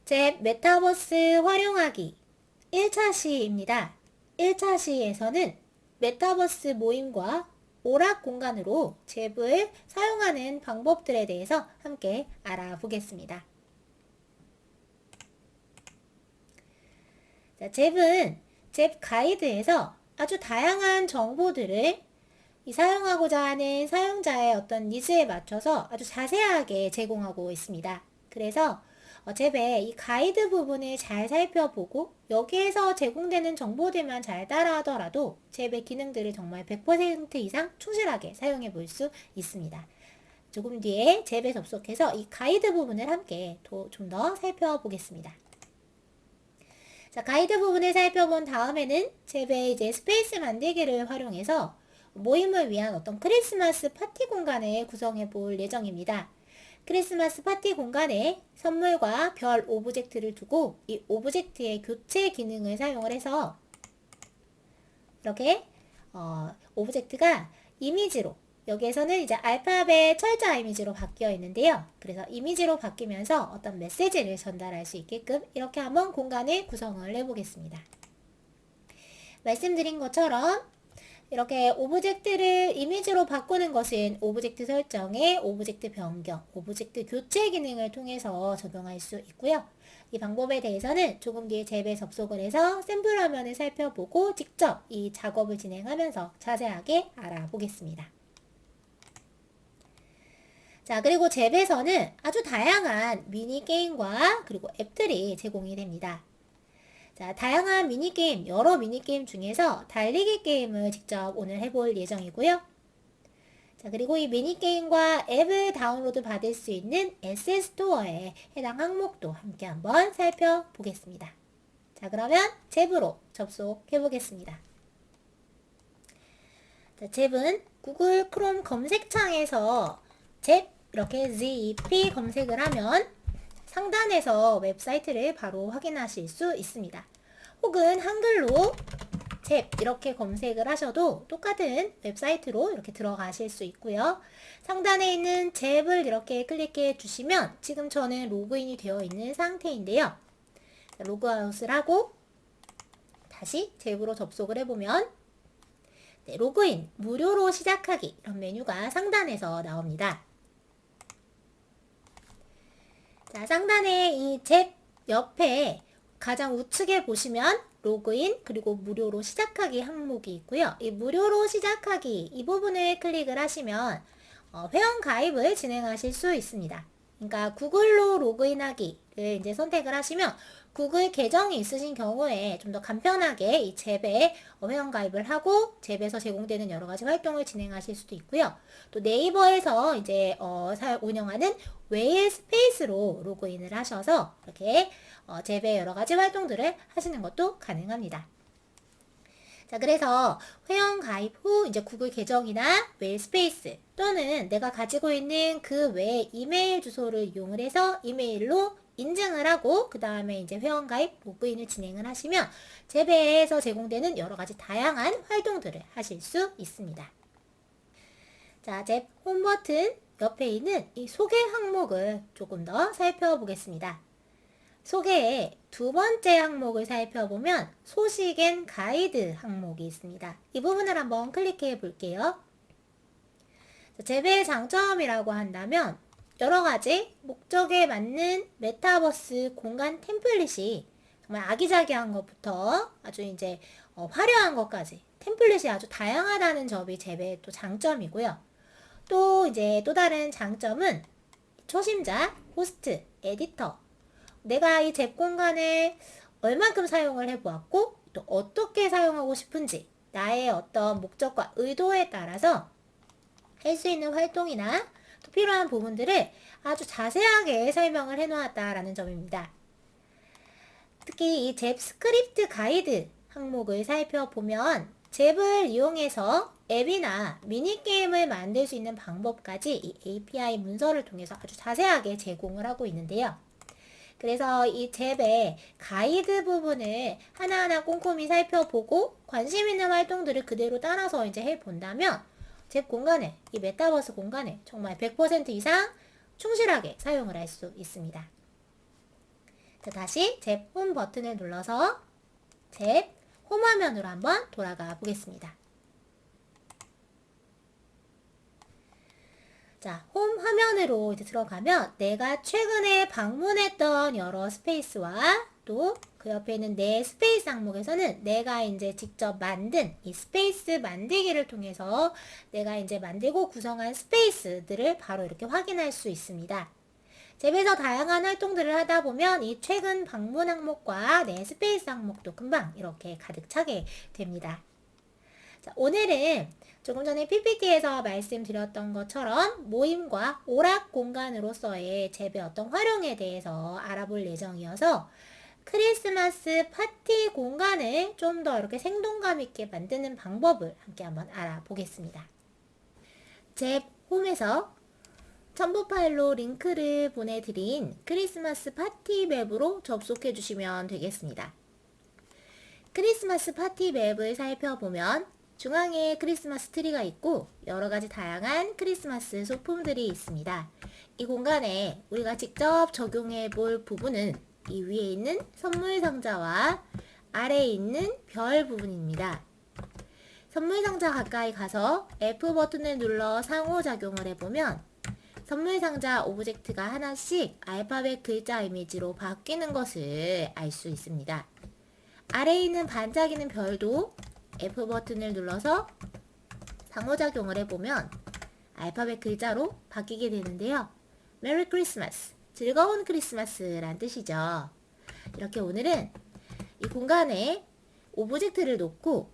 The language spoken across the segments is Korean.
잽 메타버스 활용하기 1차 시입니다. 1차 시에서는 메타버스 모임과 오락 공간으로 잽을 사용하는 방법들에 대해서 함께 알아보겠습니다. 자, 잽은 잽 가이드에서 아주 다양한 정보들을 사용하고자 하는 사용자의 어떤 니즈에 맞춰서 아주 자세하게 제공하고 있습니다. 그래서 잽의 이 가이드 부분을 잘 살펴보고 여기에서 제공되는 정보들만 잘 따라하더라도 잽의 기능들을 정말 100% 이상 충실하게 사용해 볼 수 있습니다. 조금 뒤에 잽에 접속해서 이 가이드 부분을 함께 좀 더 살펴보겠습니다. 자, 가이드 부분을 살펴본 다음에는 잽의 이제 스페이스 만들기를 활용해서 모임을 위한 어떤 크리스마스 파티 공간을 구성해 볼 예정입니다. 크리스마스 파티 공간에 선물과 별 오브젝트를 두고 이 오브젝트의 교체 기능을 사용을 해서 이렇게 오브젝트가 이미지로 여기에서는 이제 알파벳 철자 이미지로 바뀌어 있는데요. 그래서 이미지로 바뀌면서 어떤 메시지를 전달할 수 있게끔 이렇게 한번 공간을 구성을 해보겠습니다. 말씀드린 것처럼 이렇게 오브젝트를 이미지로 바꾸는 것은 오브젝트 설정에 오브젝트 변경, 오브젝트 교체 기능을 통해서 적용할 수 있고요. 이 방법에 대해서는 조금 뒤에 잽에 접속을 해서 샘플 화면을 살펴보고 직접 이 작업을 진행하면서 자세하게 알아보겠습니다. 자, 그리고 잽에서는 아주 다양한 미니게임과 그리고 앱들이 제공이 됩니다. 자, 다양한 미니게임, 여러 미니게임 중에서 달리기 게임을 직접 오늘 해볼 예정이고요. 자, 그리고 이 미니게임과 앱을 다운로드 받을 수 있는 SS스토어에 해당 항목도 함께 한번 살펴보겠습니다. 자, 그러면 잽으로 접속해 보겠습니다. 자, 잽은 구글 크롬 검색창에서 잽 이렇게 ZEP 검색을 하면 상단에서 웹사이트를 바로 확인하실 수 있습니다. 혹은 한글로 잽 이렇게 검색을 하셔도 똑같은 웹사이트로 이렇게 들어가실 수 있고요. 상단에 있는 잽을 이렇게 클릭해 주시면 지금 저는 로그인이 되어 있는 상태인데요. 로그아웃을 하고 다시 잽으로 접속을 해보면 네, 로그인, 무료로 시작하기 이런 메뉴가 상단에서 나옵니다. 자, 상단에 이 잽 옆에 가장 우측에 보시면 로그인 그리고 무료로 시작하기 항목이 있고요. 이 무료로 시작하기 이 부분을 클릭을 하시면 회원 가입을 진행하실 수 있습니다. 그러니까 구글로 로그인하기를 이제 선택을 하시면 구글 계정이 있으신 경우에 좀 더 간편하게 이 잽에 회원 가입을 하고 잽에서 제공되는 여러 가지 활동을 진행하실 수도 있고요. 또 네이버에서 이제 운영하는 웨일 스페이스로 로그인을 하셔서 이렇게 잽의 여러 가지 활동들을 하시는 것도 가능합니다. 자, 그래서 회원 가입 후 이제 구글 계정이나 웨일 스페이스 또는 내가 가지고 있는 그 외 이메일 주소를 이용을 해서 이메일로 인증을 하고 그 다음에 이제 회원 가입 로그인을 진행을 하시면 잽에서 제공되는 여러 가지 다양한 활동들을 하실 수 있습니다. 자, 잽 홈 버튼 옆에 있는 이 소개 항목을 조금 더 살펴보겠습니다. 소개의 두 번째 항목을 살펴보면 소식 앤 가이드 항목이 있습니다. 이 부분을 한번 클릭해 볼게요. 잽의 장점이라고 한다면 여러 가지 목적에 맞는 메타버스 공간 템플릿이 정말 아기자기한 것부터 아주 이제 화려한 것까지 템플릿이 아주 다양하다는 점이 잽의 또 장점이고요. 또 이제 또 다른 장점은 초심자, 호스트, 에디터 내가 이 잽 공간을 얼만큼 사용을 해보았고 또 어떻게 사용하고 싶은지 나의 어떤 목적과 의도에 따라서 할 수 있는 활동이나 또 필요한 부분들을 아주 자세하게 설명을 해놓았다라는 점입니다. 특히 이 잽 스크립트 가이드 항목을 살펴보면 잽을 이용해서 앱이나 미니게임을 만들 수 있는 방법까지 이 API 문서를 통해서 아주 자세하게 제공을 하고 있는데요. 그래서 이 잽의 가이드 부분을 하나하나 꼼꼼히 살펴보고 관심 있는 활동들을 그대로 따라서 이제 해본다면 잽 공간에, 이 메타버스 공간에 정말 100% 이상 충실하게 사용을 할 수 있습니다. 자, 다시 잽 홈 버튼을 눌러서 잽 홈 화면으로 한번 돌아가 보겠습니다. 자, 홈 화면으로 이제 들어가면 내가 최근에 방문했던 여러 스페이스와 또 그 옆에 있는 내 스페이스 항목에서는 내가 이제 직접 만든 이 스페이스 만들기를 통해서 내가 이제 만들고 구성한 스페이스들을 바로 이렇게 확인할 수 있습니다. 잽에서 다양한 활동들을 하다 보면 이 최근 방문 항목과 내 스페이스 항목도 금방 이렇게 가득 차게 됩니다. 자, 오늘은 조금 전에 PPT에서 말씀드렸던 것처럼 모임과 오락 공간으로서의 잽의 어떤 활용에 대해서 알아볼 예정이어서 크리스마스 파티 공간을 좀 더 이렇게 생동감 있게 만드는 방법을 함께 한번 알아보겠습니다. 잽 홈에서 첨부 파일로 링크를 보내드린 크리스마스 파티 맵으로 접속해 주시면 되겠습니다. 크리스마스 파티 맵을 살펴보면 중앙에 크리스마스 트리가 있고 여러가지 다양한 크리스마스 소품들이 있습니다. 이 공간에 우리가 직접 적용해 볼 부분은 이 위에 있는 선물 상자와 아래에 있는 별 부분입니다. 선물 상자 가까이 가서 F 버튼을 눌러 상호작용을 해보면 선물 상자 오브젝트가 하나씩 알파벳 글자 이미지로 바뀌는 것을 알 수 있습니다. 아래에 있는 반짝이는 별도 F 버튼을 눌러서 상호작용을 해보면 알파벳 글자로 바뀌게 되는데요. 메리 크리스마스, 즐거운 크리스마스란 뜻이죠. 이렇게 오늘은 이 공간에 오브젝트를 놓고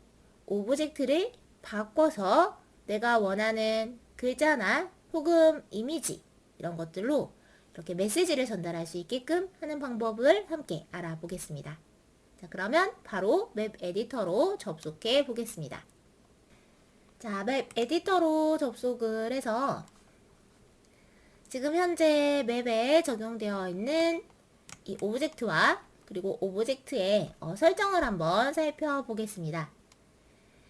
오브젝트를 바꿔서 내가 원하는 글자나 혹은 이미지 이런 것들로 이렇게 메시지를 전달할 수 있게끔 하는 방법을 함께 알아보겠습니다. 자, 그러면 바로 맵 에디터로 접속해 보겠습니다. 자, 맵 에디터로 접속을 해서 지금 현재 맵에 적용되어 있는 이 오브젝트와 그리고 오브젝트의 설정을 한번 살펴보겠습니다.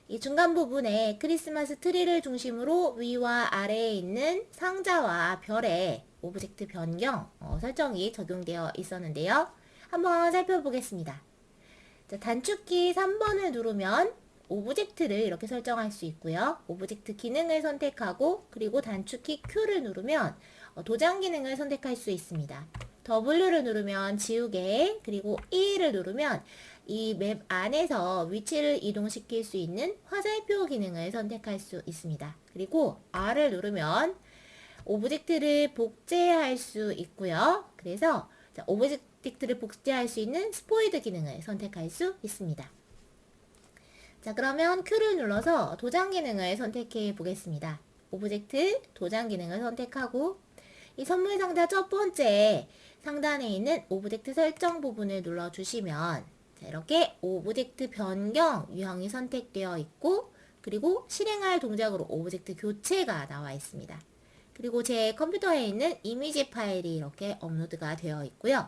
이 중간 부분에 크리스마스 트리를 중심으로 위와 아래에 있는 상자와 별의 오브젝트 변경 설정이 적용되어 있었는데요. 한번 살펴보겠습니다. 자, 단축키 3번을 누르면 오브젝트를 이렇게 설정할 수 있고요. 오브젝트 기능을 선택하고 그리고 단축키 Q를 누르면 도장 기능을 선택할 수 있습니다. W를 누르면 지우개, 그리고 E를 누르면 이 맵 안에서 위치를 이동시킬 수 있는 화살표 기능을 선택할 수 있습니다. 그리고 R을 누르면 오브젝트를 복제할 수 있고요. 그래서 오브젝트를 복제할 수 있는 스포이드 기능을 선택할 수 있습니다. 자, 그러면 Q를 눌러서 도장 기능을 선택해 보겠습니다. 오브젝트 도장 기능을 선택하고 이 선물 상자 첫 번째 상단에 있는 오브젝트 설정 부분을 눌러주시면 자, 이렇게 오브젝트 변경 유형이 선택되어 있고 그리고 실행할 동작으로 오브젝트 교체가 나와 있습니다. 그리고 제 컴퓨터에 있는 이미지 파일이 이렇게 업로드가 되어 있고요.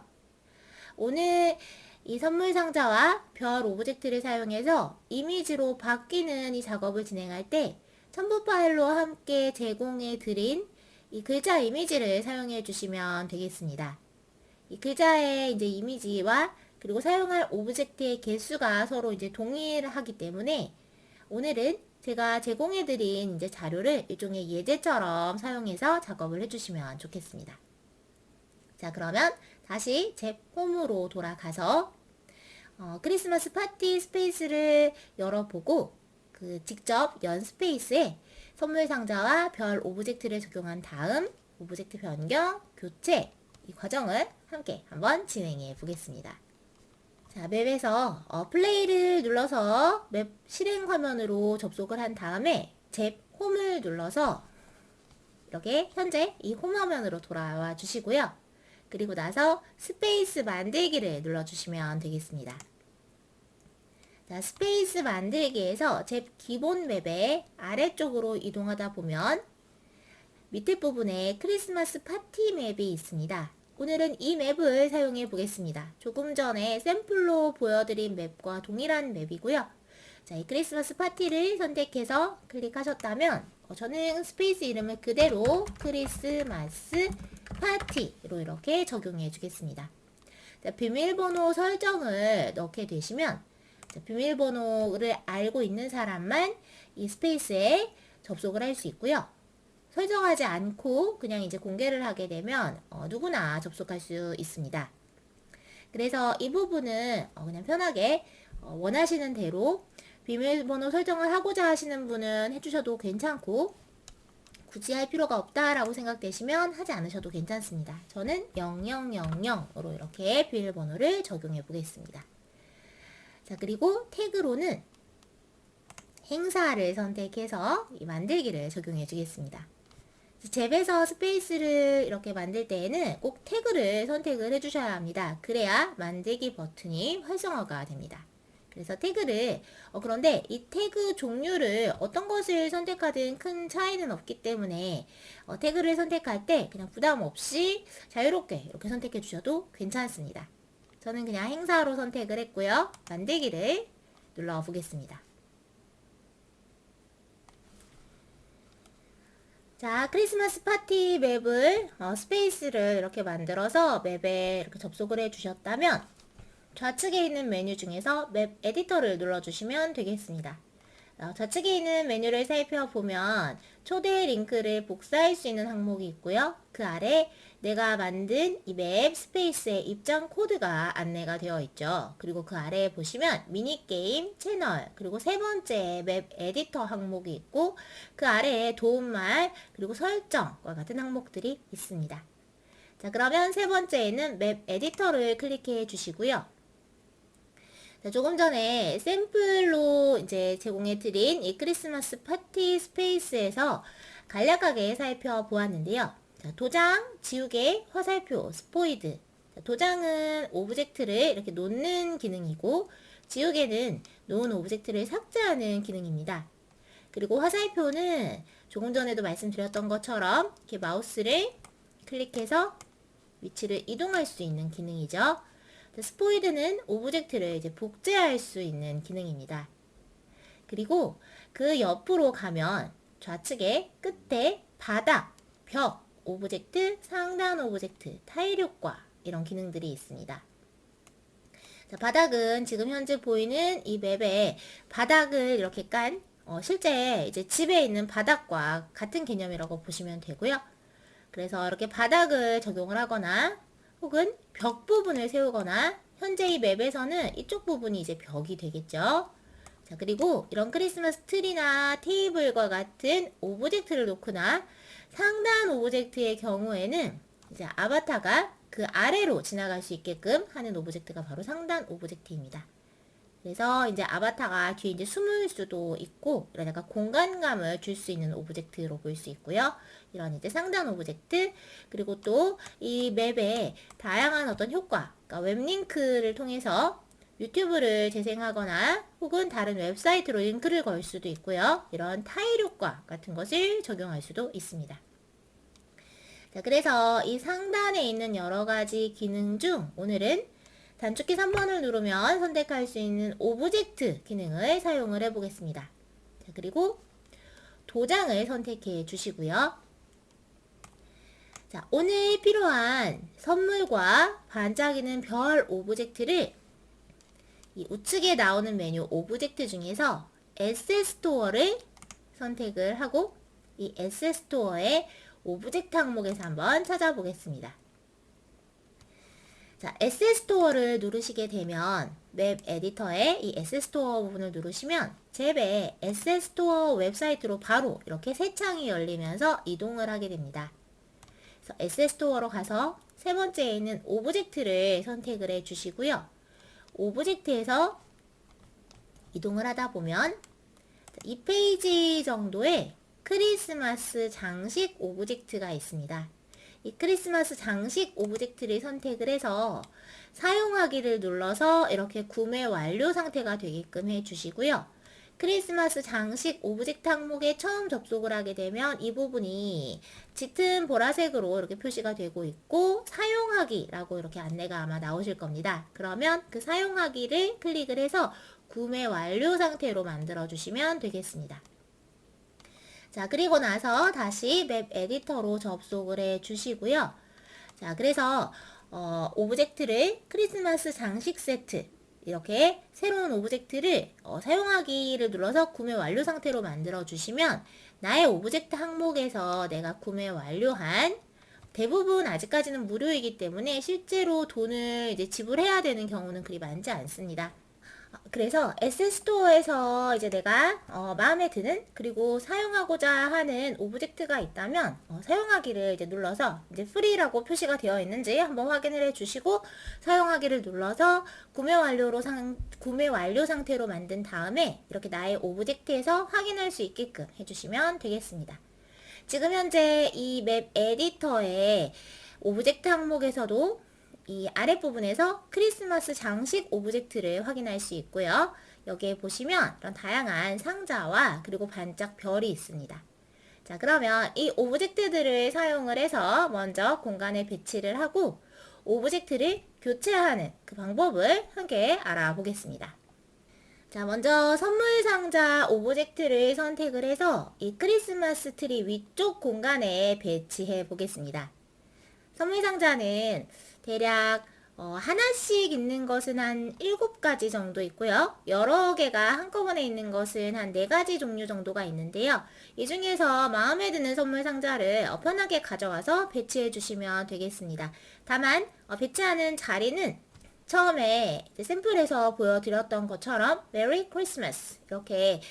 오늘 이 선물 상자와 별 오브젝트를 사용해서 이미지로 바뀌는 이 작업을 진행할 때 첨부 파일로 함께 제공해 드린 이 글자 이미지를 사용해 주시면 되겠습니다. 이 글자의 이제 이미지와 그리고 사용할 오브젝트의 개수가 서로 이제 동일하기 때문에 오늘은 제가 제공해 드린 이제 자료를 일종의 예제처럼 사용해서 작업을 해 주시면 좋겠습니다. 자, 그러면 다시 제 홈으로 돌아가서 크리스마스 파티 스페이스를 열어보고 그 직접 연 스페이스에 선물 상자와 별 오브젝트를 적용한 다음 오브젝트 변경, 교체 이 과정을 함께 한번 진행해 보겠습니다. 자, 맵에서 플레이를 눌러서 맵 실행 화면으로 접속을 한 다음에 잽 홈을 눌러서 이렇게 현재 이 홈 화면으로 돌아와 주시고요. 그리고 나서 스페이스 만들기를 눌러주시면 되겠습니다. 자, 스페이스 만들기에서 제 기본 맵의 아래쪽으로 이동하다 보면 밑에 부분에 크리스마스 파티 맵이 있습니다. 오늘은 이 맵을 사용해 보겠습니다. 조금 전에 샘플로 보여드린 맵과 동일한 맵이고요. 자, 이 크리스마스 파티를 선택해서 클릭하셨다면 저는 스페이스 이름을 그대로 크리스마스 파티로 이렇게 적용해 주겠습니다. 자, 비밀번호 설정을 넣게 되시면 자, 비밀번호를 알고 있는 사람만 이 스페이스에 접속을 할 수 있고요. 설정하지 않고 그냥 이제 공개를 하게 되면 누구나 접속할 수 있습니다. 그래서 이 부분은 그냥 편하게 원하시는 대로 비밀번호 설정을 하고자 하시는 분은 해주셔도 괜찮고 굳이 할 필요가 없다라고 생각되시면 하지 않으셔도 괜찮습니다. 저는 0000으로 이렇게 비밀번호를 적용해 보겠습니다. 자, 그리고 태그로는 행사를 선택해서 이 만들기를 적용해 주겠습니다. 잽에서 스페이스를 이렇게 만들 때에는 꼭 태그를 선택을 해주셔야 합니다. 그래야 만들기 버튼이 활성화가 됩니다. 그래서 태그를 그런데 이 태그 종류를 어떤 것을 선택하든 큰 차이는 없기 때문에 태그를 선택할 때 그냥 부담 없이 자유롭게 이렇게 선택해 주셔도 괜찮습니다. 저는 그냥 행사로 선택을 했고요. 만들기를 눌러 보겠습니다. 자, 크리스마스 파티 맵을 스페이스를 이렇게 만들어서 맵에 이렇게 접속을 해 주셨다면 좌측에 있는 메뉴 중에서 맵 에디터를 눌러주시면 되겠습니다. 좌측에 있는 메뉴를 살펴보면 초대 링크를 복사할 수 있는 항목이 있고요. 그 아래 내가 만든 이 맵 스페이스의 입장 코드가 안내가 되어 있죠. 그리고 그 아래에 보시면 미니게임, 채널, 그리고 세 번째 맵 에디터 항목이 있고 그 아래에 도움말, 그리고 설정과 같은 항목들이 있습니다. 자, 그러면 세 번째에는 맵 에디터를 클릭해 주시고요. 자, 조금 전에 샘플로 이제 제공해 드린 이 크리스마스 파티 스페이스에서 간략하게 살펴보았는데요. 자, 도장, 지우개, 화살표, 스포이드. 자, 도장은 오브젝트를 이렇게 놓는 기능이고, 지우개는 놓은 오브젝트를 삭제하는 기능입니다. 그리고 화살표는 조금 전에도 말씀드렸던 것처럼 이렇게 마우스를 클릭해서 위치를 이동할 수 있는 기능이죠. 스포이드는 오브젝트를 이제 복제할 수 있는 기능입니다. 그리고 그 옆으로 가면 좌측에 끝에 바닥, 벽, 오브젝트, 상단 오브젝트, 타일 효과 이런 기능들이 있습니다. 자, 바닥은 지금 현재 보이는 이 맵에 바닥을 이렇게 깐 실제 이제 집에 있는 바닥과 같은 개념이라고 보시면 되고요. 그래서 이렇게 바닥을 적용을 하거나 혹은 벽 부분을 세우거나 현재 이 맵에서는 이쪽 부분이 이제 벽이 되겠죠. 자, 그리고 이런 크리스마스 트리나 테이블과 같은 오브젝트를 놓거나 상단 오브젝트의 경우에는 이제 아바타가 그 아래로 지나갈 수 있게끔 하는 오브젝트가 바로 상단 오브젝트입니다. 그래서 이제 아바타가 뒤에 이제 숨을 수도 있고 이런 약간 공간감을 줄 수 있는 오브젝트로 볼 수 있고요. 이런 이제 상단 오브젝트, 그리고 또 이 맵에 다양한 어떤 효과, 그러니까 웹링크를 통해서 유튜브를 재생하거나 혹은 다른 웹사이트로 링크를 걸 수도 있고요. 이런 타일 효과 같은 것을 적용할 수도 있습니다. 자, 그래서 이 상단에 있는 여러 가지 기능 중 오늘은 단축키 3번을 누르면 선택할 수 있는 오브젝트 기능을 사용을 해보겠습니다. 자, 그리고 도장을 선택해 주시고요. 자, 오늘 필요한 선물과 반짝이는 별 오브젝트를 이 우측에 나오는 메뉴 오브젝트 중에서 에셋스토어를 선택을 하고 이 에셋스토어의 오브젝트 항목에서 한번 찾아보겠습니다. 자, 에셋스토어를 누르시게 되면 맵 에디터에 이 에셋스토어 부분을 누르시면 잽의 에셋스토어 웹사이트로 바로 이렇게 새 창이 열리면서 이동을 하게 됩니다. 그래서 에셋스토어로 가서 세 번째에 있는 오브젝트를 선택을 해 주시고요. 오브젝트에서 이동을 하다 보면 이 페이지 정도의 크리스마스 장식 오브젝트가 있습니다. 이 크리스마스 장식 오브젝트를 선택을 해서 사용하기를 눌러서 이렇게 구매 완료 상태가 되게끔 해주시고요. 크리스마스 장식 오브젝트 항목에 처음 접속을 하게 되면 이 부분이 짙은 보라색으로 이렇게 표시가 되고 있고 사용하기라고 이렇게 안내가 아마 나오실 겁니다. 그러면 그 사용하기를 클릭을 해서 구매 완료 상태로 만들어 주시면 되겠습니다. 자, 그리고 나서 다시 맵 에디터로 접속을 해 주시고요. 자, 그래서 오브젝트를 크리스마스 장식 세트 이렇게 새로운 오브젝트를 사용하기를 눌러서 구매 완료 상태로 만들어 주시면 나의 오브젝트 항목에서 내가 구매 완료한 대부분 아직까지는 무료이기 때문에 실제로 돈을 이제 지불해야 되는 경우는 그리 많지 않습니다. 그래서 에셋스토어에서 이제 내가 마음에 드는 그리고 사용하고자 하는 오브젝트가 있다면 사용하기를 이제 눌러서 이제 프리라고 표시가 되어 있는지 한번 확인을 해 주시고 사용하기를 눌러서 구매 완료 상태로 만든 다음에 이렇게 나의 오브젝트에서 확인할 수 있게끔 해주시면 되겠습니다. 지금 현재 이 맵 에디터의 오브젝트 항목에서도 이 아랫부분에서 크리스마스 장식 오브젝트를 확인할 수 있고요. 여기에 보시면 이런 다양한 상자와 그리고 반짝 별이 있습니다. 자, 그러면 이 오브젝트들을 사용을 해서 먼저 공간에 배치를 하고 오브젝트를 교체하는 그 방법을 함께 알아보겠습니다. 자, 먼저 선물 상자 오브젝트를 선택을 해서 이 크리스마스 트리 위쪽 공간에 배치해 보겠습니다. 선물 상자는 대략 하나씩 있는 것은 한 7가지 정도 있고요. 여러 개가 한꺼번에 있는 것은 한 4가지 종류 정도가 있는데요. 이 중에서 마음에 드는 선물 상자를 편하게 가져와서 배치해 주시면 되겠습니다. 다만 배치하는 자리는 처음에 샘플에서 보여드렸던 것처럼 메리 크리스마스 이렇게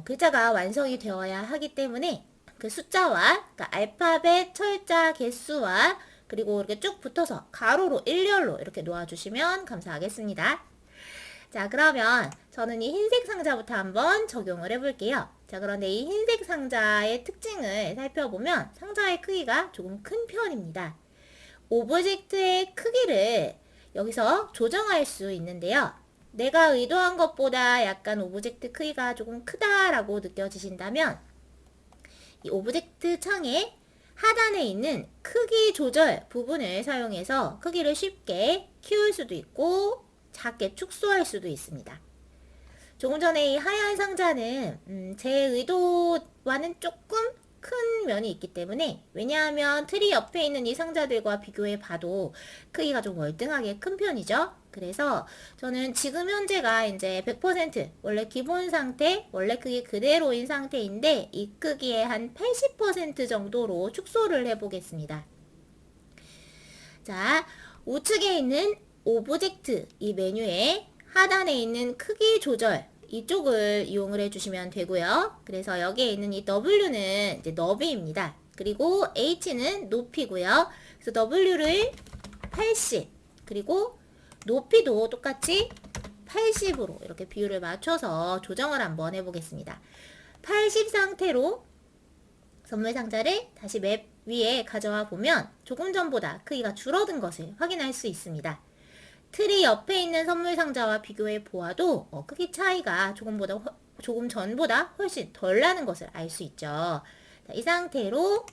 글자가 완성이 되어야 하기 때문에 그 숫자와 그러니까 알파벳 철자 개수와 그리고 이렇게 쭉 붙어서 가로로 일렬로 이렇게 놓아주시면 감사하겠습니다. 자, 그러면 저는 이 흰색 상자부터 한번 적용을 해볼게요. 자, 그런데 이 흰색 상자의 특징을 살펴보면 상자의 크기가 조금 큰 편입니다. 오브젝트의 크기를 여기서 조정할 수 있는데요. 내가 의도한 것보다 약간 오브젝트 크기가 조금 크다라고 느껴지신다면 이 오브젝트 창에 하단에 있는 크기 조절 부분을 사용해서 크기를 쉽게 키울 수도 있고 작게 축소할 수도 있습니다. 조금 전에 이 하얀 상자는 제 의도와는 조금 큰 면이 있기 때문에 왜냐하면 트리 옆에 있는 이 상자들과 비교해 봐도 크기가 좀 월등하게 큰 편이죠. 그래서 저는 지금 현재가 이제 100% 원래 기본 상태, 원래 크기 그대로인 상태인데 이 크기의 한 80% 정도로 축소를 해보겠습니다. 자, 우측에 있는 오브젝트 이 메뉴에 하단에 있는 크기 조절 이쪽을 이용을 해주시면 되고요. 그래서 여기에 있는 이 W는 이제 너비입니다. 그리고 H는 높이고요. 그래서 W를 80 그리고 높이도 똑같이 80으로 이렇게 비율을 맞춰서 조정을 한번 해보겠습니다. 80 상태로 선물 상자를 다시 맵 위에 가져와 보면 조금 전보다 크기가 줄어든 것을 확인할 수 있습니다. 트리 옆에 있는 선물 상자와 비교해 보아도 크기 차이가 조금 전보다 훨씬 덜 나는 것을 알 수 있죠. 자, 이 상태로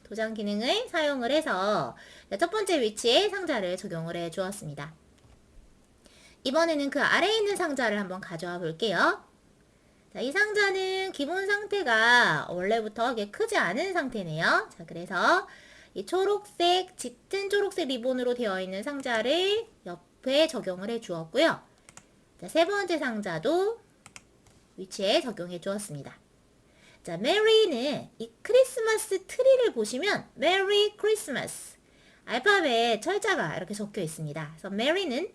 도장 기능을 사용을 해서 첫 번째 위치에 상자를 적용을 해 주었습니다. 이번에는 그 아래에 있는 상자를 한번 가져와 볼게요. 자, 이 상자는 기본 상태가 원래부터 이게 크지 않은 상태네요. 자, 그래서 이 초록색, 짙은 초록색 리본으로 되어 있는 상자를 옆에 적용을 해 주었고요. 자, 세 번째 상자도 위치에 적용해 주었습니다. 자, 메리는 이 크리스마스 트리를 보시면 메리 크리스마스 알파벳 철자가 이렇게 적혀 있습니다. 그래서 메리는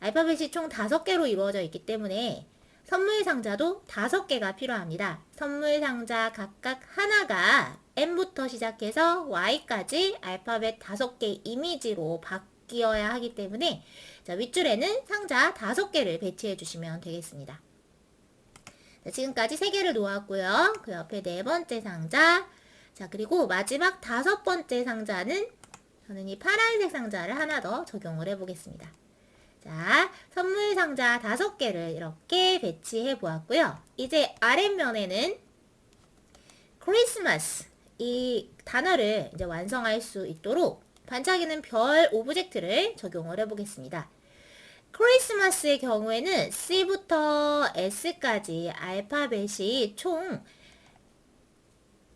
알파벳이 총 5개로 이루어져 있기 때문에 선물 상자도 5개가 필요합니다. 선물 상자 각각 하나가 M부터 시작해서 Y까지 알파벳 5개 이미지로 바뀌어야 하기 때문에 자, 윗줄에는 상자 5개를 배치해 주시면 되겠습니다. 자, 지금까지 3개를 놓았고요. 그 옆에 4번째 상자, 자, 그리고 마지막 5번째 상자는 저는 이 파란색 상자를 하나 더 적용을 해보겠습니다. 자, 선물 상자 5개를 이렇게 배치해 보았고요. 이제 아랫면에는 크리스마스 이 단어를 이제 완성할 수 있도록 반짝이는 별 오브젝트를 적용을 해보겠습니다. 크리스마스의 경우에는 C부터 S까지 알파벳이 총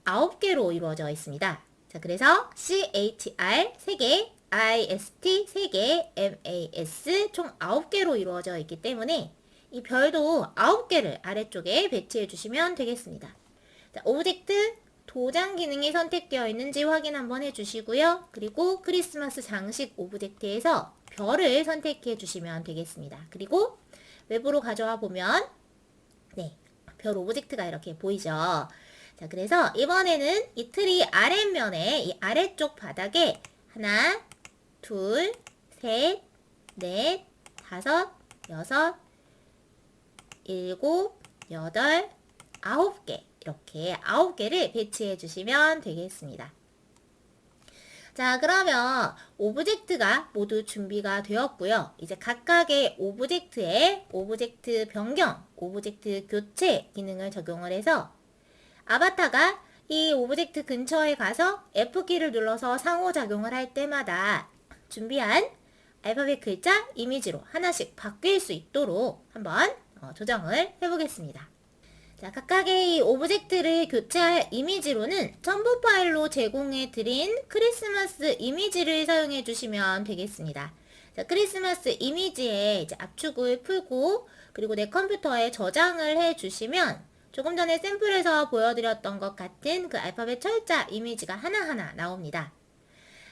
9개로 이루어져 있습니다. 자, 그래서 CHR 3개, IST 3개, MAS 총 9개로 이루어져 있기 때문에 이 별도 9개를 아래쪽에 배치해 주시면 되겠습니다. 자, 오브젝트 도장 기능이 선택되어 있는지 확인 한번 해주시고요. 그리고 크리스마스 장식 오브젝트에서 별을 선택해 주시면 되겠습니다. 그리고 외부로 가져와 보면 네, 별 오브젝트가 이렇게 보이죠. 자, 그래서 이번에는 이 트리 아랫면에 이 아래쪽 바닥에 하나, 둘, 셋, 넷, 다섯, 여섯, 일곱, 여덟, 9개 이렇게 9개를 배치해 주시면 되겠습니다. 자, 그러면 오브젝트가 모두 준비가 되었고요. 이제 각각의 오브젝트에 오브젝트 변경, 오브젝트 교체 기능을 적용을 해서 아바타가 이 오브젝트 근처에 가서 F키를 눌러서 상호작용을 할 때마다 준비한 알파벳 글자 이미지로 하나씩 바뀔 수 있도록 한번 조정을 해보겠습니다. 자, 각각의 이 오브젝트를 교체할 이미지로는 첨부 파일로 제공해 드린 크리스마스 이미지를 사용해 주시면 되겠습니다. 자, 크리스마스 이미지에 이제 압축을 풀고 그리고 내 컴퓨터에 저장을 해 주시면 조금 전에 샘플에서 보여드렸던 것 같은 그 알파벳 철자 이미지가 하나하나 나옵니다.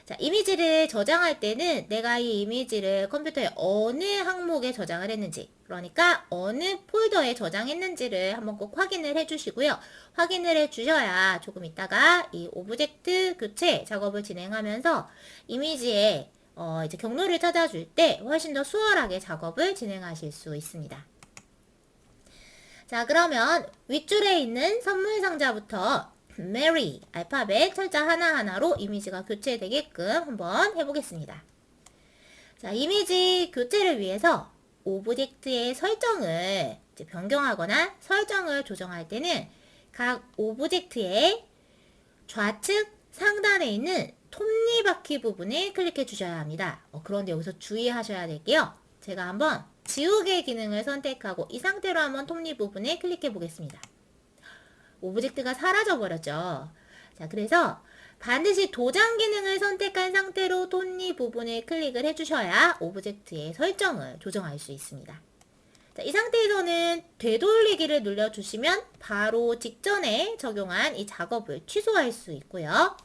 자, 이미지를 저장할 때는 내가 이 이미지를 컴퓨터에 어느 항목에 저장을 했는지, 그러니까 어느 폴더에 저장했는지를 한번 꼭 확인을 해주시고요. 확인을 해주셔야 조금 있다가 이 오브젝트 교체 작업을 진행하면서 이미지에 이제 경로를 찾아줄 때 훨씬 더 수월하게 작업을 진행하실 수 있습니다. 자, 그러면 윗줄에 있는 선물 상자부터 메리 알파벳 철자 하나하나로 이미지가 교체되게끔 한번 해보겠습니다. 자, 이미지 교체를 위해서 오브젝트의 설정을 이제 변경하거나 설정을 조정할 때는 각 오브젝트의 좌측 상단에 있는 톱니바퀴 부분을 클릭해 주셔야 합니다. 그런데 여기서 주의하셔야 될게요. 제가 한번 지우개 기능을 선택하고 이 상태로 한번 톱니 부분에 클릭해 보겠습니다. 오브젝트가 사라져 버렸죠. 자, 그래서 반드시 도장 기능을 선택한 상태로 톱니 부분을 클릭을 해주셔야 오브젝트의 설정을 조정할 수 있습니다. 자, 이 상태에서는 되돌리기를 눌러주시면 바로 직전에 적용한 이 작업을 취소할 수 있고요.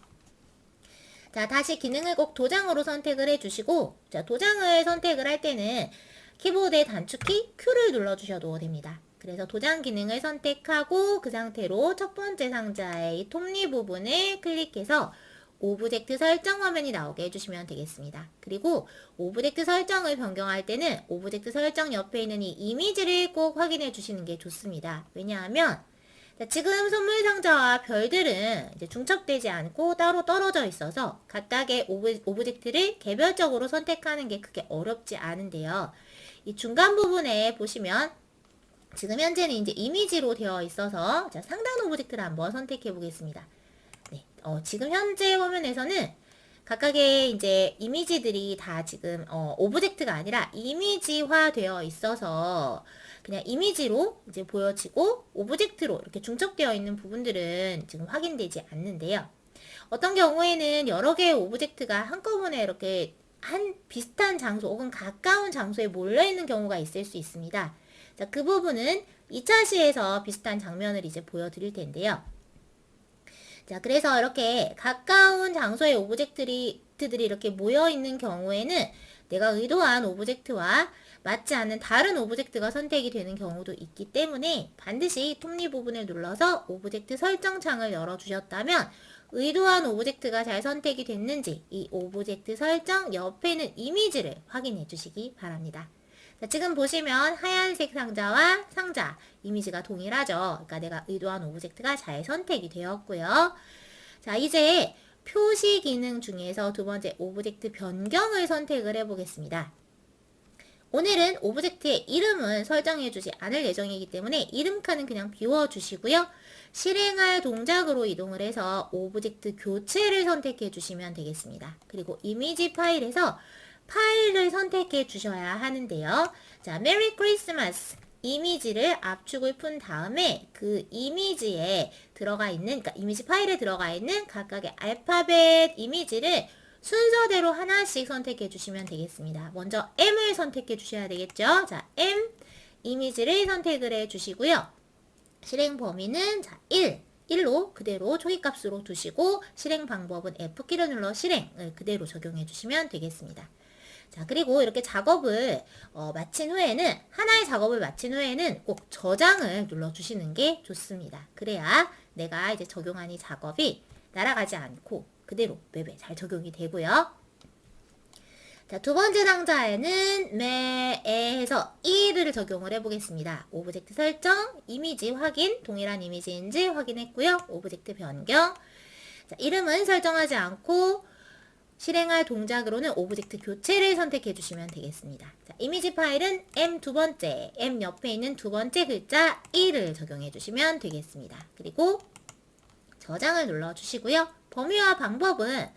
자, 다시 기능을 꼭 도장으로 선택을 해주시고, 자, 도장을 선택을 할 때는 키보드의 단축키 Q를 눌러주셔도 됩니다. 그래서 도장 기능을 선택하고 그 상태로 첫 번째 상자의 이 톱니 부분을 클릭해서 오브젝트 설정 화면이 나오게 해주시면 되겠습니다. 그리고 오브젝트 설정을 변경할 때는 오브젝트 설정 옆에 있는 이 이미지를 꼭 확인해 주시는 게 좋습니다. 왜냐하면 지금 선물 상자와 별들은 이제 중첩되지 않고 따로 떨어져 있어서 각각의 오브젝트를 개별적으로 선택하는 게 크게 어렵지 않은데요. 이 중간 부분에 보시면 지금 현재는 이제 이미지로 되어 있어서 자, 상단 오브젝트를 한번 선택해 보겠습니다. 네, 지금 현재 화면에서는 각각의 이제 이미지들이 다 지금 오브젝트가 아니라 이미지화 되어 있어서 그냥 이미지로 이제 보여지고 오브젝트로 이렇게 중첩되어 있는 부분들은 지금 확인되지 않는데요. 어떤 경우에는 여러 개의 오브젝트가 한꺼번에 이렇게 한 비슷한 장소 혹은 가까운 장소에 몰려 있는 경우가 있을 수 있습니다. 자, 그 부분은 2차 시에서 비슷한 장면을 이제 보여드릴 텐데요. 자, 그래서 이렇게 가까운 장소의 오브젝트들이 이렇게 모여 있는 경우에는 내가 의도한 오브젝트와 맞지 않는 다른 오브젝트가 선택이 되는 경우도 있기 때문에 반드시 톱니 부분을 눌러서 오브젝트 설정 창을 열어주셨다면 의도한 오브젝트가 잘 선택이 됐는지 이 오브젝트 설정 옆에 있는 이미지를 확인해 주시기 바랍니다. 자, 지금 보시면 하얀색 상자와 상자 이미지가 동일하죠. 그러니까 내가 의도한 오브젝트가 잘 선택이 되었고요. 자, 이제 표시 기능 중에서 두 번째 오브젝트 변경을 선택을 해보겠습니다. 오늘은 오브젝트의 이름은 설정해주지 않을 예정이기 때문에 이름 칸은 그냥 비워주시고요. 실행할 동작으로 이동을 해서 오브젝트 교체를 선택해 주시면 되겠습니다. 그리고 이미지 파일에서 파일을 선택해 주셔야 하는데요. 자, 메리 크리스마스 이미지를 압축을 푼 다음에 그 이미지에 들어가 있는, 그러니까 이미지 파일에 들어가 있는 각각의 알파벳 이미지를 순서대로 하나씩 선택해 주시면 되겠습니다. 먼저 M을 선택해 주셔야 되겠죠. 자, M 이미지를 선택을 해 주시고요. 실행 범위는 자, 1로 그대로 초기값으로 두시고 실행 방법은 F키를 눌러 실행을 그대로 적용해 주시면 되겠습니다. 자, 그리고 이렇게 작업을 마친 후에는 하나의 작업을 마친 후에는 꼭 저장을 눌러 주시는 게 좋습니다. 그래야 내가 이제 적용한 이 작업이 날아가지 않고 그대로 웹에 잘 적용이 되고요. 자, 두 번째 상자에는 매에서 1을 적용을 해보겠습니다. 오브젝트 설정, 이미지 확인, 동일한 이미지인지 확인했고요. 오브젝트 변경. 자, 이름은 설정하지 않고 실행할 동작으로는 오브젝트 교체를 선택해 주시면 되겠습니다. 자, 이미지 파일은 M 두 번째, M 옆에 있는 두 번째 글자 1을 적용해 주시면 되겠습니다. 그리고 저장을 눌러 주시고요. 범위와 방법은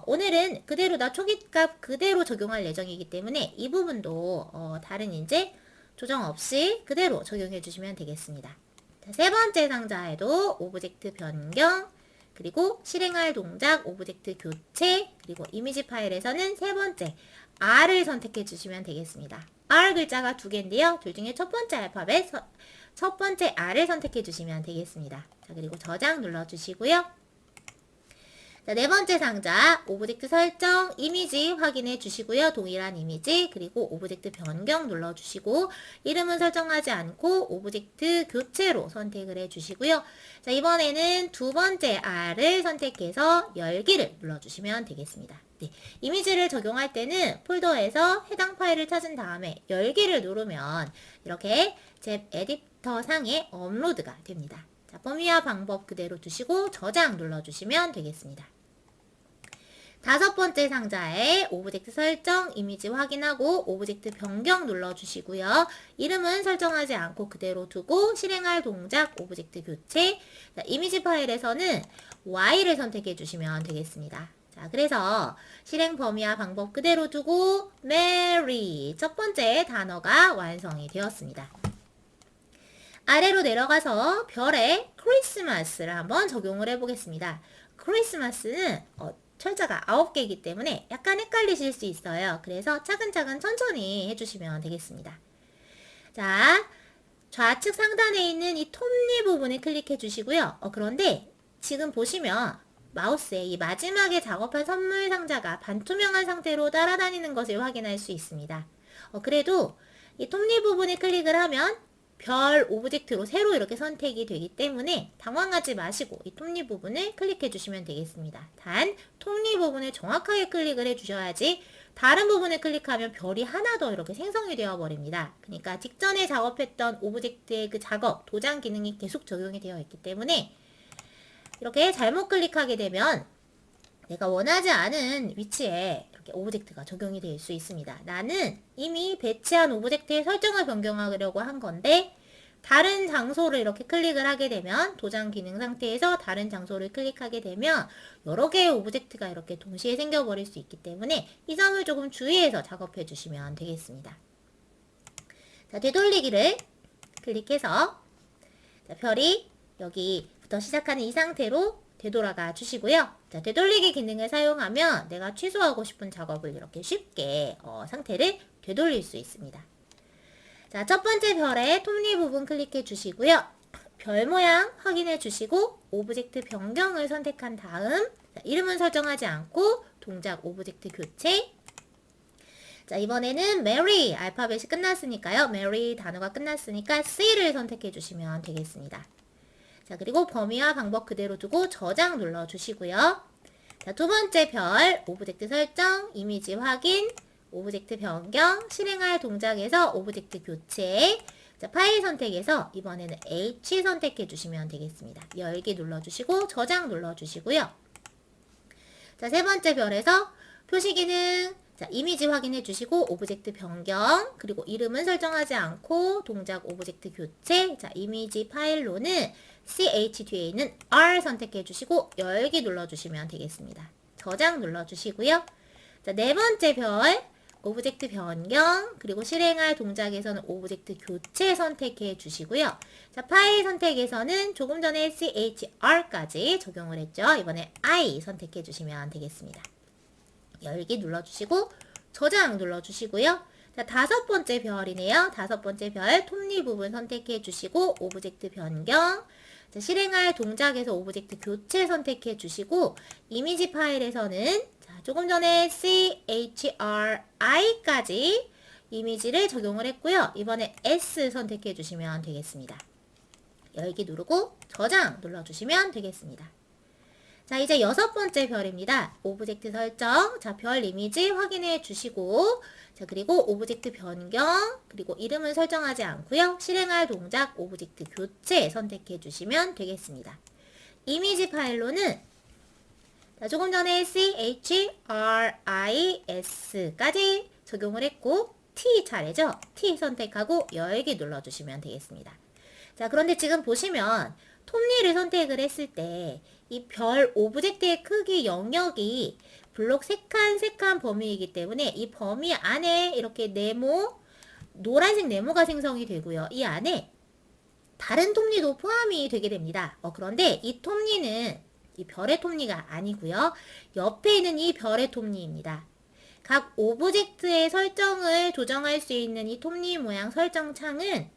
오늘은 그대로 나 초기값 그대로 적용할 예정이기 때문에 이 부분도 다른 이제 조정 없이 그대로 적용해 주시면 되겠습니다. 자, 세 번째 상자에도 오브젝트 변경, 그리고 실행할 동작, 오브젝트 교체, 그리고 이미지 파일에서는 세 번째 R을 선택해 주시면 되겠습니다. R 글자가 두 개인데요. 둘 중에 첫 번째 알파벳, 첫 번째 R을 선택해 주시면 되겠습니다. 자, 그리고 저장 눌러 주시고요. 자, 네 번째 상자, 오브젝트 설정, 이미지 확인해 주시고요. 동일한 이미지, 그리고 오브젝트 변경 눌러 주시고, 이름은 설정하지 않고 오브젝트 교체로 선택을 해 주시고요. 자, 이번에는 두 번째 R을 선택해서 열기를 눌러 주시면 되겠습니다. 네, 이미지를 적용할 때는 폴더에서 해당 파일을 찾은 다음에 열기를 누르면 이렇게 제 에디터 상에 업로드가 됩니다. 자, 범위와 방법 그대로 두시고 저장 눌러주시면 되겠습니다. 다섯 번째 상자에 오브젝트 설정, 이미지 확인하고 오브젝트 변경 눌러주시고요. 이름은 설정하지 않고 그대로 두고 실행할 동작, 오브젝트 교체. 자, 이미지 파일에서는 Y를 선택해 주시면 되겠습니다. 자, 그래서 실행 범위와 방법 그대로 두고 Merry 첫 번째 단어가 완성이 되었습니다. 아래로 내려가서 별에 크리스마스를 한번 적용을 해보겠습니다. 크리스마스는 철자가 9개이기 때문에 약간 헷갈리실 수 있어요. 그래서 차근차근 천천히 해주시면 되겠습니다. 자, 좌측 상단에 있는 이 톱니 부분을 클릭해 주시고요. 그런데 지금 보시면 마우스에 이 마지막에 작업한 선물 상자가 반투명한 상태로 따라다니는 것을 확인할 수 있습니다. 그래도 이 톱니 부분을 클릭을 하면 별 오브젝트로 새로 이렇게 선택이 되기 때문에 당황하지 마시고 이 톱니 부분을 클릭해 주시면 되겠습니다. 단 톱니 부분을 정확하게 클릭을 해 주셔야지 다른 부분을 클릭하면 별이 하나 더 이렇게 생성이 되어 버립니다. 그러니까 직전에 작업했던 오브젝트의 그 작업, 도장 기능이 계속 적용이 되어 있기 때문에 이렇게 잘못 클릭하게 되면 내가 원하지 않은 위치에 이렇게 오브젝트가 적용이 될 수 있습니다. 나는 이미 배치한 오브젝트의 설정을 변경하려고 한 건데 다른 장소를 이렇게 클릭을 하게 되면 도장 기능 상태에서 다른 장소를 클릭하게 되면 여러 개의 오브젝트가 이렇게 동시에 생겨버릴 수 있기 때문에 이 점을 조금 주의해서 작업해 주시면 되겠습니다. 자, 되돌리기를 클릭해서 자, 별이 여기부터 시작하는 이 상태로 되돌아가 주시고요. 자, 되돌리기 기능을 사용하면 내가 취소하고 싶은 작업을 이렇게 쉽게 상태를 되돌릴 수 있습니다. 자, 첫 번째 별의 톱니 부분 클릭해 주시고요. 별 모양 확인해 주시고 오브젝트 변경을 선택한 다음 자, 이름은 설정하지 않고 동작 오브젝트 교체. 자, 이번에는 Mary 알파벳이 끝났으니까요. Mary 단어가 끝났으니까 C를 선택해 주시면 되겠습니다. 자, 그리고 범위와 방법 그대로 두고 저장 눌러 주시고요. 자, 두 번째 별, 오브젝트 설정, 이미지 확인, 오브젝트 변경, 실행할 동작에서 오브젝트 교체. 자, 파일 선택에서 이번에는 H 선택해 주시면 되겠습니다. 열기 눌러 주시고 저장 눌러 주시고요. 자, 세 번째 별에서 표시 기능, 자, 이미지 확인해 주시고 오브젝트 변경, 그리고 이름은 설정하지 않고 동작 오브젝트 교체. 자, 이미지 파일로는 CH 뒤에 있는 R 선택해 주시고 열기 눌러 주시면 되겠습니다. 저장 눌러 주시고요. 자, 네 번째 별 오브젝트 변경, 그리고 실행할 동작에서는 오브젝트 교체 선택해 주시고요. 자, 파일 선택에서는 조금 전에 CHR까지 적용을 했죠. 이번에 I 선택해 주시면 되겠습니다. 열기 눌러주시고 저장 눌러주시고요. 자, 5번째 별이네요. 5번째 별 톱니 부분 선택해 주시고 오브젝트 변경. 자, 실행할 동작에서 오브젝트 교체 선택해 주시고 이미지 파일에서는 자, 조금 전에 CHRI까지 이미지를 적용을 했고요. 이번에 S 선택해 주시면 되겠습니다. 열기 누르고 저장 눌러주시면 되겠습니다. 자, 이제 6번째 별입니다. 오브젝트 설정, 자, 별 이미지 확인해 주시고, 자, 그리고 오브젝트 변경, 그리고 이름은 설정하지 않고요. 실행할 동작 오브젝트 교체 선택해 주시면 되겠습니다. 이미지 파일로는 자, 조금 전에 CHRIS까지 적용을 했고, T 차례죠? T 선택하고 열기 눌러주시면 되겠습니다. 자, 그런데 지금 보시면 톱니를 선택을 했을 때 이 별 오브젝트의 크기 영역이 블록 3칸 범위이기 때문에 이 범위 안에 이렇게 네모, 노란색 네모가 생성이 되고요. 이 안에 다른 톱니도 포함이 되게 됩니다. 그런데 이 톱니는 이 별의 톱니가 아니고요. 옆에 있는 이 별의 톱니입니다. 각 오브젝트의 설정을 조정할 수 있는 이 톱니 모양 설정 창은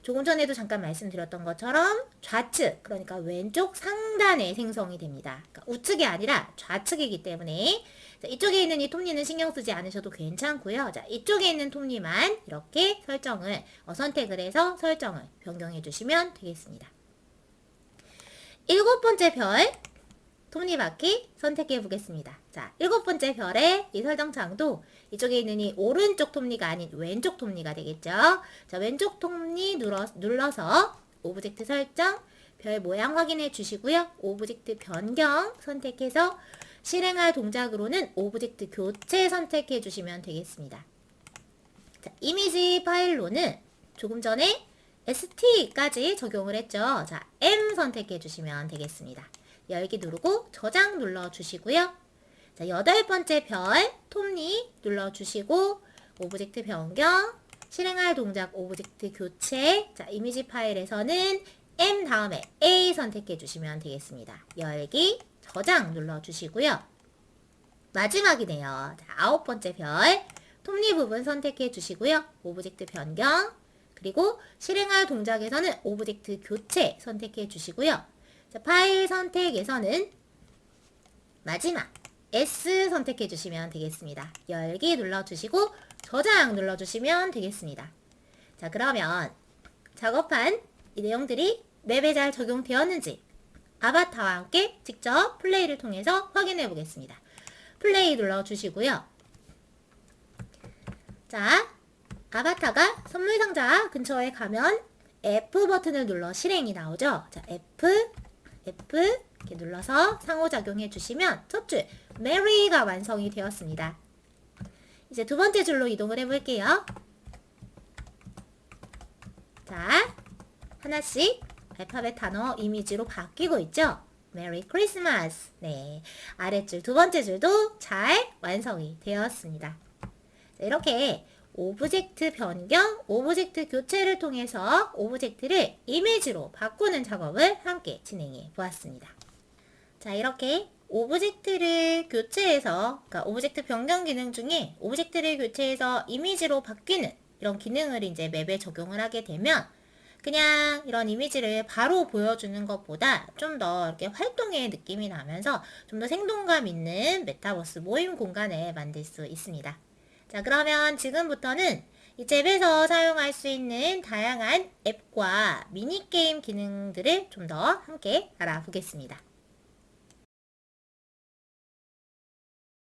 조금 전에도 잠깐 말씀드렸던 것처럼 좌측, 그러니까 왼쪽 상단에 생성이 됩니다. 그러니까 우측이 아니라 좌측이기 때문에 자, 이쪽에 있는 이 톱니는 신경 쓰지 않으셔도 괜찮고요. 자, 이쪽에 있는 톱니만 이렇게 설정을 선택을 해서 설정을 변경해 주시면 되겠습니다. 7번째 별 톱니바퀴 선택해 보겠습니다. 자, 7번째 별의 이 설정창도 이쪽에 있는 이 오른쪽 톱니가 아닌 왼쪽 톱니가 되겠죠. 자, 왼쪽 톱니 눌러서 오브젝트 설정, 별 모양 확인해 주시고요. 오브젝트 변경 선택해서 실행할 동작으로는 오브젝트 교체 선택해 주시면 되겠습니다. 자, 이미지 파일로는 조금 전에 ST까지 적용을 했죠. 자, M 선택해 주시면 되겠습니다. 열기 누르고 저장 눌러주시고요. 자, 8번째 별 톱니 눌러주시고 오브젝트 변경, 실행할 동작 오브젝트 교체. 자, 이미지 파일에서는 M 다음에 A 선택해 주시면 되겠습니다. 열기 저장 눌러주시고요. 마지막이네요. 자, 9번째 별 톱니 부분 선택해 주시고요. 오브젝트 변경, 그리고 실행할 동작에서는 오브젝트 교체 선택해 주시고요. 자, 파일 선택에서는 마지막 S 선택해 주시면 되겠습니다. 열기 눌러주시고 저장 눌러주시면 되겠습니다. 자, 그러면 작업한 이 내용들이 맵에 잘 적용되었는지 아바타와 함께 직접 플레이를 통해서 확인해 보겠습니다. 플레이 눌러주시고요. 자, 아바타가 선물 상자 근처에 가면 F 버튼을 눌러 실행이 나오죠. 자, F 이렇게 눌러서 상호작용해 주시면 첫 줄 메리가 완성이 되었습니다. 이제 두 번째 줄로 이동을 해볼게요. 자, 하나씩 알파벳 단어 이미지로 바뀌고 있죠. 메리 크리스마스. 네, 아랫줄 두 번째 줄도 잘 완성이 되었습니다. 자, 이렇게 오브젝트 변경, 오브젝트 교체를 통해서 오브젝트를 이미지로 바꾸는 작업을 함께 진행해 보았습니다. 자, 이렇게 오브젝트를 교체해서, 그러니까 오브젝트 변경 기능 중에 오브젝트를 교체해서 이미지로 바뀌는 이런 기능을 이제 맵에 적용을 하게 되면 그냥 이런 이미지를 바로 보여주는 것보다 좀 더 이렇게 활동의 느낌이 나면서 좀 더 생동감 있는 메타버스 모임 공간을 만들 수 있습니다. 자, 그러면 지금부터는 이 잽에서 사용할 수 있는 다양한 앱과 미니게임 기능들을 좀 더 함께 알아보겠습니다.